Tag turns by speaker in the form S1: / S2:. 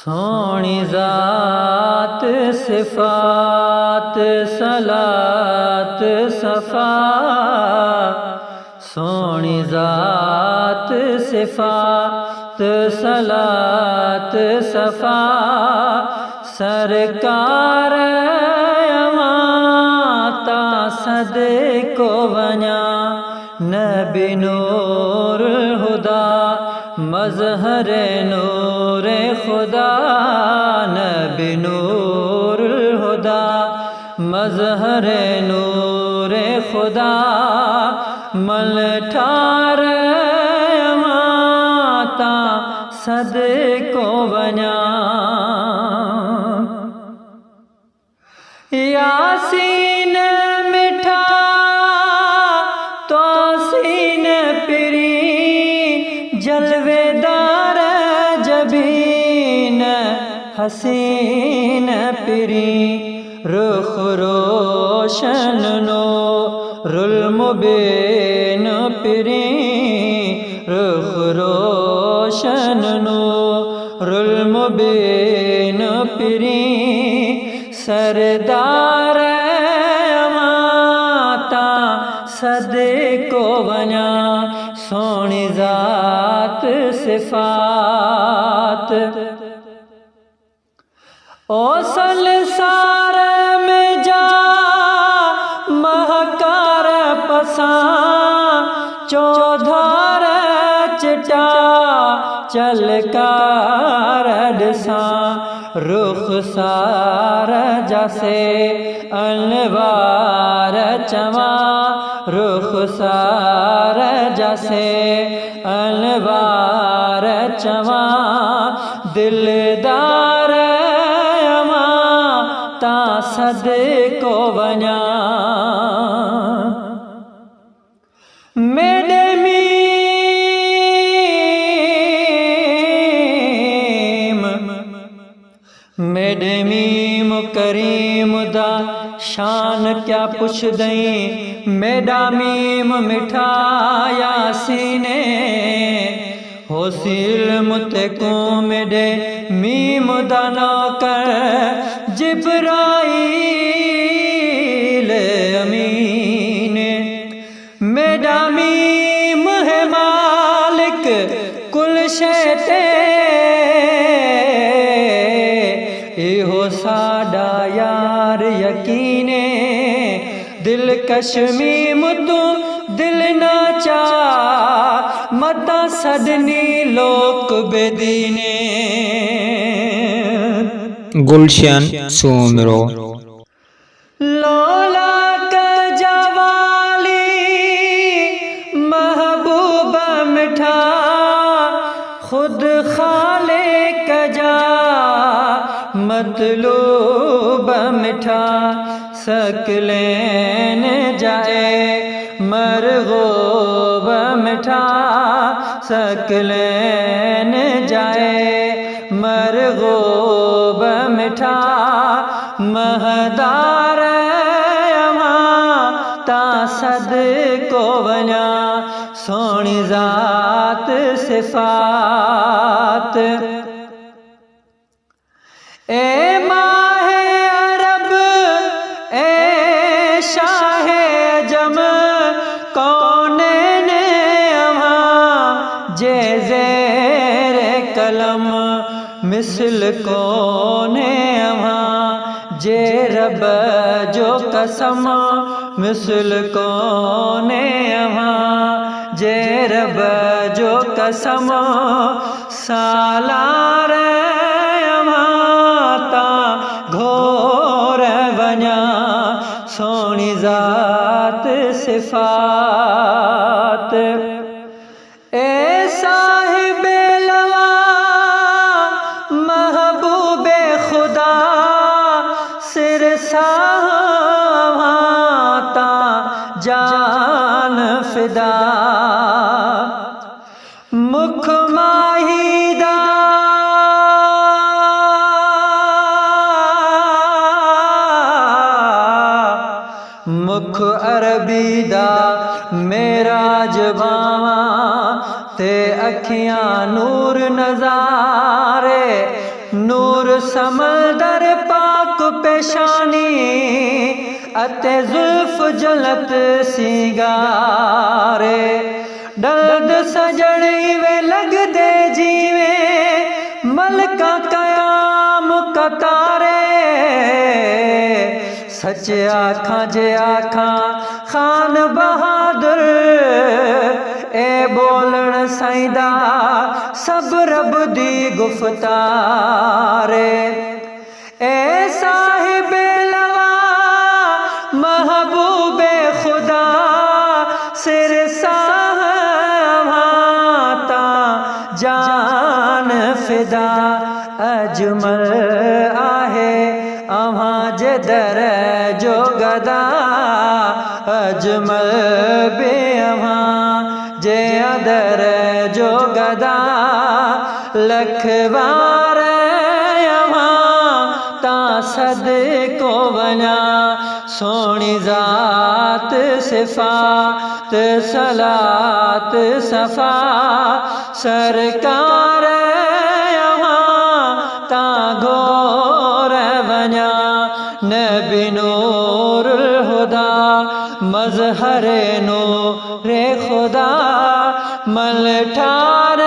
S1: सोनी ज़ात सिफ़ात सलात सफ़ा, सोनी ज़ात सिफ़ात सलात सफ़ा, सरकार अमाता सदको वञा नबी नूर हुदा मज़हर नूर खुदा, नबी नूर हुदा मज़हर नूर खुदा, मल ठार माता सदको वञा। यासीन मिठा तोसीन पिरी, जलवेदार जबीन हसीन पिरी, रुख रोशन नूरुल मुबीन पिरी, रुख रोशन नूरुल मुबीन पिरी, सरदार माता सदको वञा सोनी ज़ात सिफ़ात। ओ संसार में जा महकार पसां, चौधार चिटा चलकार ॾिसां, रुख सार जसे अनवार चवां, रुख सार जसे अनवार चवां, दिलदार माता सदको वञा। मेरे मेरे मीम करीम दा शान क्या पुछ दई, मेरा मीम मिठा यासीने होसिल मुते को, मेरे मीम दा नौकर जिब्राईल अमीने, मेरा मीम है मालिक कुल शैते, इहो साडा यार यकीने, दिलकश मीम तू दिल ना चा, मता सदनी लोक बेदीने।
S2: गुलशन सुमरो
S1: लौला कजवाली महबूब मिठा, खुद खाले कजा मतलूब मिठा, सकलेन जाए मरगूब मिठा, सकलेन जाए मरगूब मिठा, महदार माता सदको वञा सोनी ज़ात सिफ़ात। ए माहे अरब ए शाहे जम, कौनेन अवां जे ज़ेर कलम, मिसल कोने अवां जे रब जो कसम, मिसल कोने अवां जे रब जो कसम, सालार घोर वञा सोनी ज़ात सिफ़ात। ए साहिबे लवा महबूबे खुदा, सिर सावाता जान फिदा, मुख माहीदा मुख अरबी दा मेरा जबावां ते अखियां नूर नज़ारे, नूर समंदर पाक पेशानी अते जुल्फ जलत सिंगारे दर्द सजड़ी वे लग दे जीवे मलका कयाम कतारे सच आखा जे आखा खान बहादुर ए बोलण साईंदा सब रब दी गुफ्तारे ए साहिबे लवा महबूबे खुदा सिर साहवाता जान फिदा अजमल आहे अव्हां जे दर जो गदा अजमल बे अव्हां जे दर जो गदा लख बार अव्हां ता सदको वञा सोणी ज़ात सिफ़ात सलात सफ़ा सरकार अव्हां ता घोर वञा नबी नूरुल हुदा मज़हर नूरे खुदा मल ठार